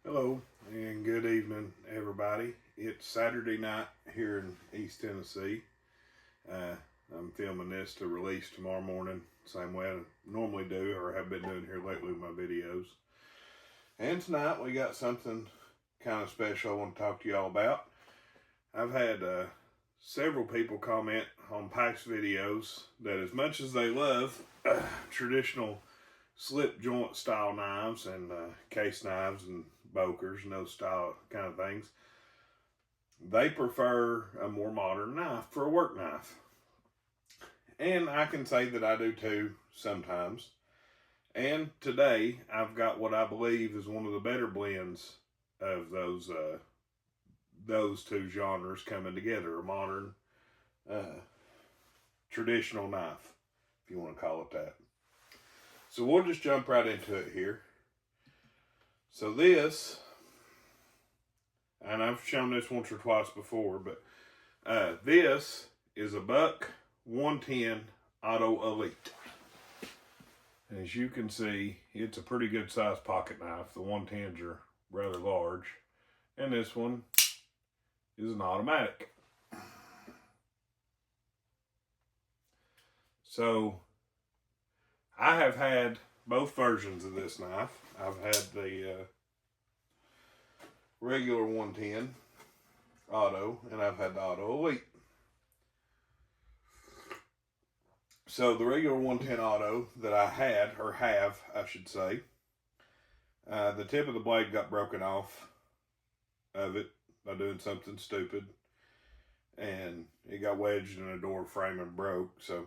Hello and good evening, everybody. It's Saturday night here in East Tennessee. I'm filming this to release tomorrow morning, same way I normally do or have been doing here lately with my videos. And tonight we got something kind of special I want to talk to y'all about. I've had several people comment on past videos that as much as they love traditional slip joint style knives and case knives and bokers and those style kind of things, they prefer a more modern knife for a work knife. And I can say that I do too sometimes. And today I've got what I believe is one of the better blends of those two genres coming together, a modern traditional knife, if you want to call it that. So we'll just jump right into it here. So this, and I've shown this once or twice before, but this is a Buck 110 Auto Elite. And as you can see, it's a pretty good sized pocket knife. The 110s are rather large. And this one is an automatic. So I have had both versions of this knife. I've had the regular 110 Auto, and I've had the Auto Elite. So the regular 110 Auto that I had, or have, I should say, the tip of the blade got broken off of it by doing something stupid, and it got wedged in a door frame and broke. So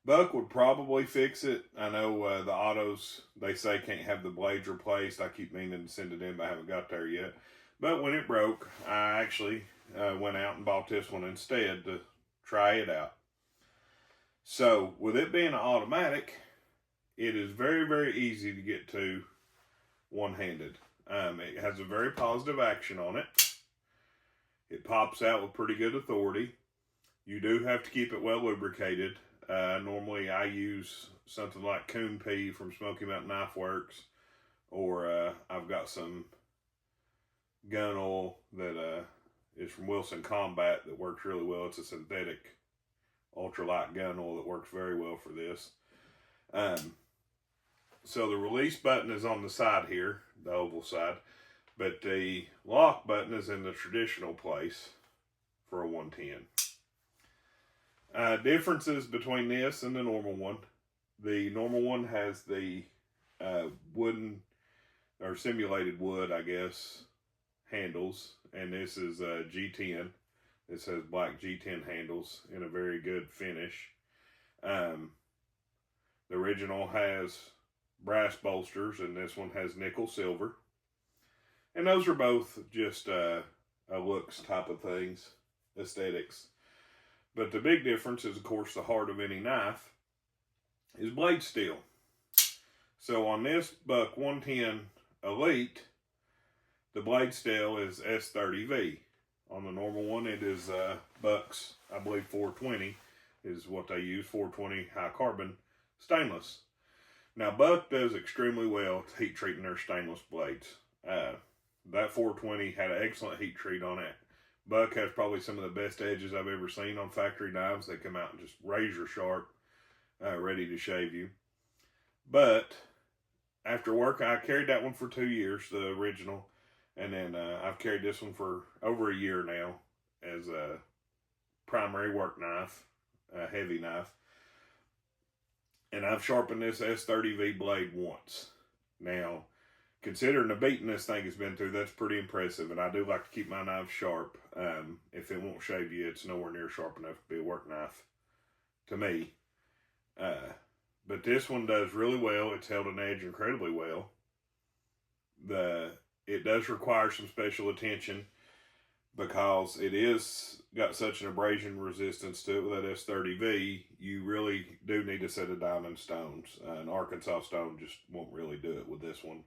Buck would probably fix it. I know the autos, they say can't have the blades replaced. I keep meaning to send it in, but I haven't got there yet. But when it broke, I actually went out and bought this one instead to try it out. So with it being an automatic, it is very, very easy to get to one-handed. It has a very positive action on it. It pops out with pretty good authority. You do have to keep it well lubricated. Normally I use something like Coon P from Smoky Mountain Knife Works, or I've got some gun oil that is from Wilson Combat that works really well. It's a synthetic ultralight gun oil that works very well for this. So the release button is on the side here, the oval side, but the lock button is in the traditional place for a 110. Differences between this and the normal one. The normal one has the wooden, or simulated wood, I guess, handles. And this is G10. This has black G10 handles in a very good finish. The original has brass bolsters, and this one has nickel silver. And those are both just a looks type of things, aesthetics. But the big difference is, of course, the heart of any knife is blade steel. So on this Buck 110 Elite, the blade steel is S30V. On the normal one, it is Buck's, I believe 420 is what they use, 420 high carbon stainless. Now Buck does extremely well to heat treating their stainless blades. That 420 had an excellent heat treat on it. Buck has probably some of the best edges I've ever seen on factory knives. They come out just razor sharp, ready to shave you. But after work, I carried that one for 2 years, the original. And then I've carried this one for over a year now as a primary work knife, a heavy knife. And I've sharpened this S30V blade once. Now, considering the beating this thing has been through, that's pretty impressive. And I do like to keep my knives sharp. If it won't shave you, it's nowhere near sharp enough to be a work knife to me. But this one does really well. It's held an edge incredibly well. It does require some special attention because it is got such an abrasion resistance to it with that S30V. You really do need a set of diamond stones. An Arkansas stone just won't really do it with this one.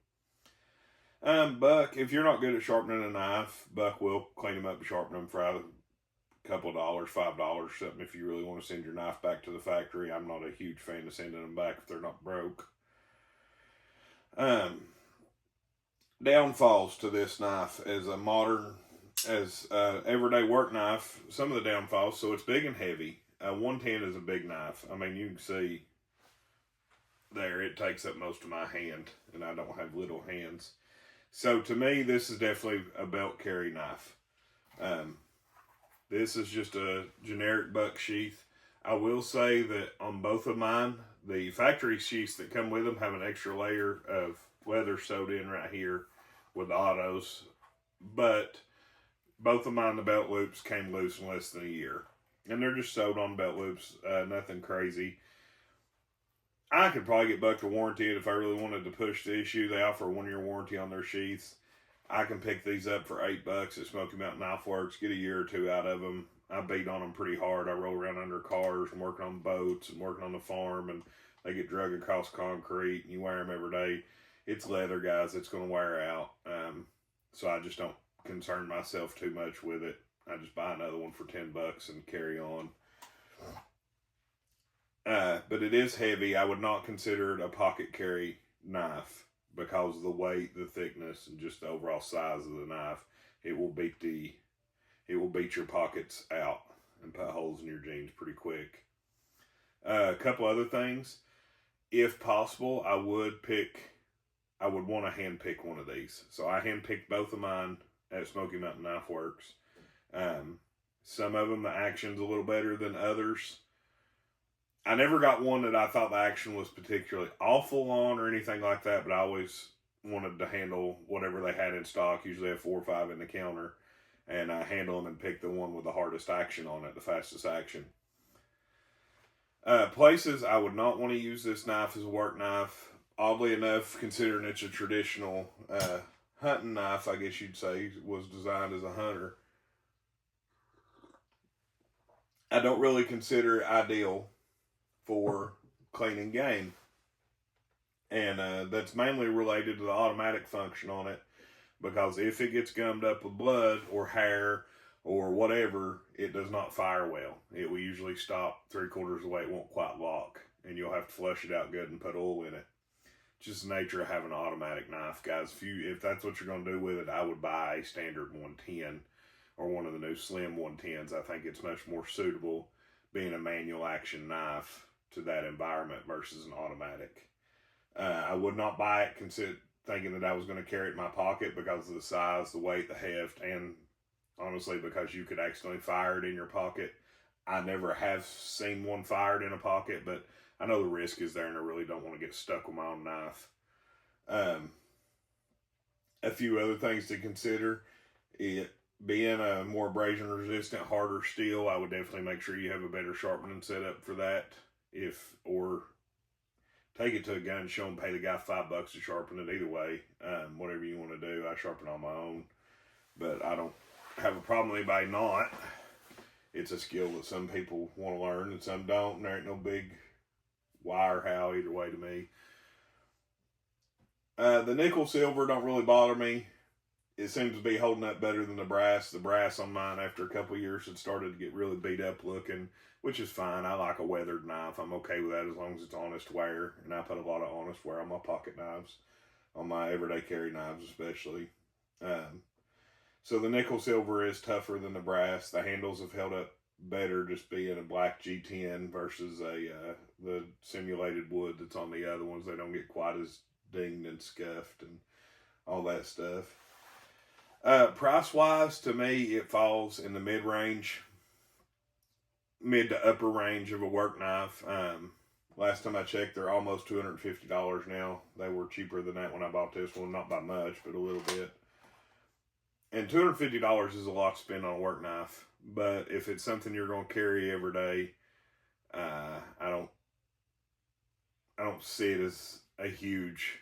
Buck, if you're not good at sharpening a knife, Buck will clean them up and sharpen them for a couple of dollars, $5, something if you really want to send your knife back to the factory. I'm not a huge fan of sending them back if they're not broke. downfalls to this knife as a modern, as everyday work knife. Some of the downfalls. So it's big and heavy. 110 is a big knife. I mean, you can see there it takes up most of my hand, and I don't have little hands. So to me, this is definitely a belt carry knife. This is just a generic buck sheath. I will say that on both of mine, the factory sheaths that come with them have an extra layer of leather sewed in right here with the autos. But both of mine, the belt loops came loose in less than a year. And they're just sewed on belt loops, nothing crazy. I could probably get bucked a warranty if I really wanted to push the issue. They offer a 1-year warranty on their sheaths. I can pick these up for $8 at Smoky Mountain Knife Works, get a year or two out of them. I beat on them pretty hard. I roll around under cars and working on boats and working on the farm, and they get drug across concrete, and you wear them every day. It's leather, guys. It's going to wear out. So I just don't concern myself too much with it. I just buy another one for $10 and carry on. But it is heavy. I would not consider it a pocket carry knife because of the weight, the thickness, and just the overall size of the knife. It will beat your pockets out and put holes in your jeans pretty quick. A couple other things. If possible, I would want to hand pick one of these. So I hand picked both of mine at Smoky Mountain Knife Works. Some of them, the action's a little better than others. I never got one that I thought the action was particularly awful on or anything like that, but I always wanted to handle whatever they had in stock. Usually I have 4 or 5 in the counter, and I handle them and pick the one with the hardest action on it, the fastest action. Places I would not want to use this knife as a work knife. Oddly enough, considering it's a traditional hunting knife, I guess you'd say, was designed as a hunter. I don't really consider it ideal for cleaning game. And that's mainly related to the automatic function on it, because if it gets gummed up with blood or hair or whatever, it does not fire well. It will usually stop 3/4 of the way. It won't quite lock, and you'll have to flush it out good and put oil in it. Just the nature of having an automatic knife, guys. If that's what you're going to do with it, I would buy a standard 110 or one of the new slim 110s. I think it's much more suitable being a manual action knife to that environment versus an automatic. I would not buy it thinking that I was going to carry it in my pocket because of the size, the weight, the heft, and honestly because you could accidentally fire it in your pocket. I never have seen one fired in a pocket, but I know the risk is there, and I really don't want to get stuck with my own knife. A few other things to consider. It being a more abrasion resistant, harder steel, I would definitely make sure you have a better sharpening setup for that. Or take it to a gun show and pay the guy $5 to sharpen it. Either way, whatever you want to do. I sharpen on my own, but I don't have a problem with anybody not. It's a skill that some people want to learn and some don't, and there ain't no big why or how either way to me. The nickel silver don't really bother me. It seems to be holding up better than the brass. The brass on mine after a couple of years had started to get really beat up looking, which is fine. I like a weathered knife. I'm okay with that as long as it's honest wear, and I put a lot of honest wear on my pocket knives, on my everyday carry knives especially. So the nickel silver is tougher than the brass. The handles have held up better just being a black G10 versus the simulated wood that's on the other ones. They don't get quite as dinged and scuffed and all that stuff. Price-wise, to me, it falls in the mid-range, mid to upper range of a work knife. Last time I checked, they're almost $250 now. They were cheaper than that when I bought this one, not by much, but a little bit. And $250 is a lot to spend on a work knife. But if it's something you're going to carry every day, I don't see it as a huge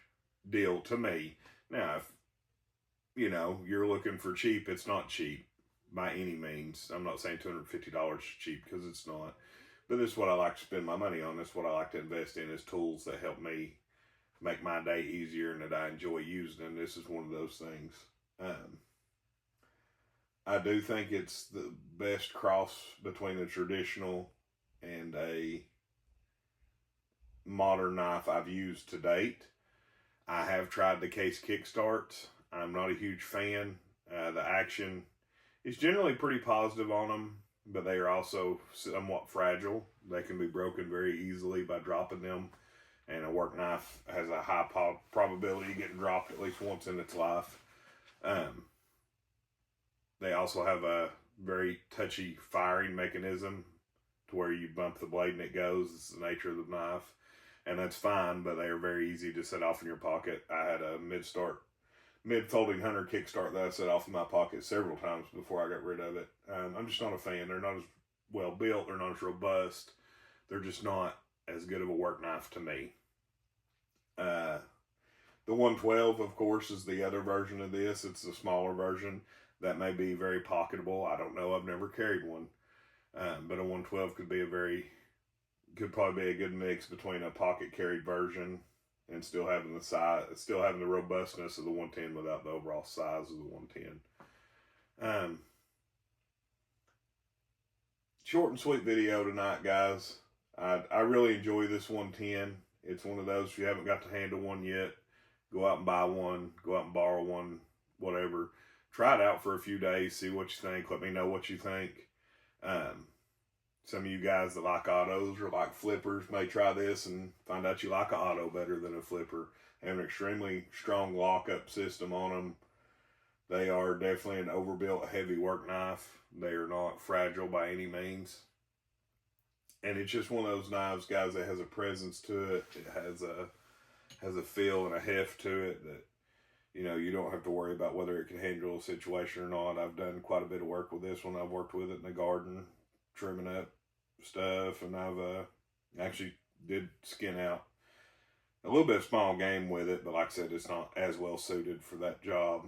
deal to me. Now, if you're looking for cheap, it's not cheap by any means. I'm not saying $250 is cheap, because it's not. But this is what I like to spend my money on. This is what I like to invest in, is tools that help me make my day easier and that I enjoy using. And this is one of those things. I do think it's the best cross between a traditional and a modern knife I've used to date. I have tried the case kickstarts. I'm not a huge fan. The action is generally pretty positive on them, but they are also somewhat fragile. They can be broken very easily by dropping them, and a work knife has a high probability of getting dropped at least once in its life. They also have a very touchy firing mechanism to where you bump the blade and it goes. It's the nature of the knife, and that's fine, but they are very easy to set off in your pocket. I had a mid-folding hunter kickstart that I set off in my pocket several times before I got rid of it. I'm just not a fan. They're not as well built. They're not as robust. They're just not as good of a work knife to me. The 112, of course, is the other version of this. It's the smaller version that may be very pocketable. I don't know. I've never carried one. But a 112 could probably be a good mix between a pocket carried version and still having the size, still having the robustness of the 110 without the overall size of the 110. Short and sweet video tonight, guys. I really enjoy this 110. It's one of those, if you haven't got to handle one yet, go out and buy one, go out and borrow one, whatever. Try it out for a few days, see what you think. Let me know what you think. Some of you guys that like autos or like flippers may try this and find out you like an auto better than a flipper. They have an extremely strong lockup system on them. They are definitely an overbuilt heavy work knife. They are not fragile by any means. And it's just one of those knives, guys, that has a presence to it. It has a feel and a heft to it that, you know, you don't have to worry about whether it can handle a situation or not. I've done quite a bit of work with this one. I've worked with it in the garden, trimming up stuff, and I've actually did skin out a little bit of small game with it, but like I said, it's not as well suited for that job.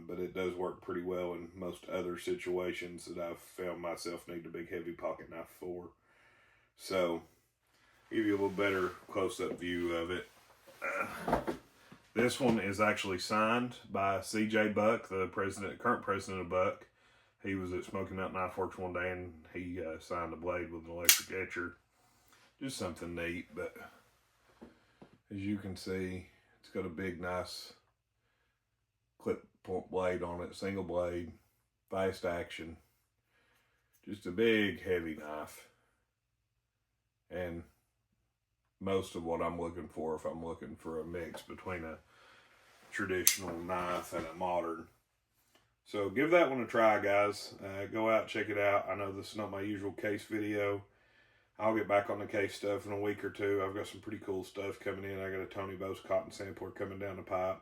But it does work pretty well in most other situations that I've found myself need a big heavy pocket knife for. So, give you a little better close-up view of it. This one is actually signed by C.J. Buck, the current president of Buck. He was at Smoky Mountain Knife Works one day, and he signed a blade with an electric etcher. Just something neat, but as you can see, it's got a big, nice clip point blade on it, single blade, fast action. Just a big, heavy knife. And most of what I'm looking for, if I'm looking for a mix between a traditional knife and a modern. So give that one a try, guys. Go out, check it out. I know this is not my usual case video. I'll get back on the case stuff in a week or two. I've got some pretty cool stuff coming in. I got a Tony Bose cotton sampler coming down the pipe.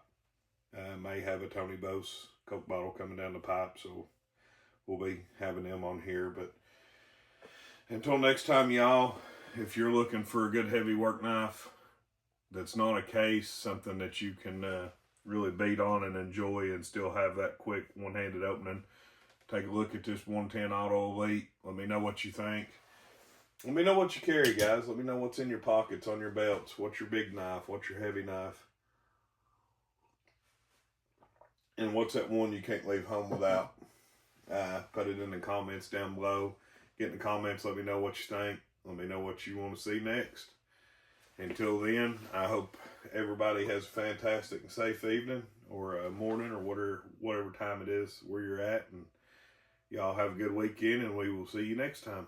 May have a Tony Bose Coke bottle coming down the pipe, so we'll be having them on here. But until next time, y'all, if you're looking for a good heavy work knife that's not a case, something that you can really beat on and enjoy and still have that quick one-handed opening, take a look at this 110 Auto Elite. Let me know what you think. Let me know what you carry, guys. Let me know what's in your pockets, on your belts. What's your big knife? What's your heavy knife? And what's that one you can't leave home without? Put it in the comments down below. Get in the comments. Let me know what you think. Let me know what you want to see next. Until then, I hope everybody has a fantastic and safe evening or a morning or whatever time it is where you're at. And y'all have a good weekend, and we will see you next time.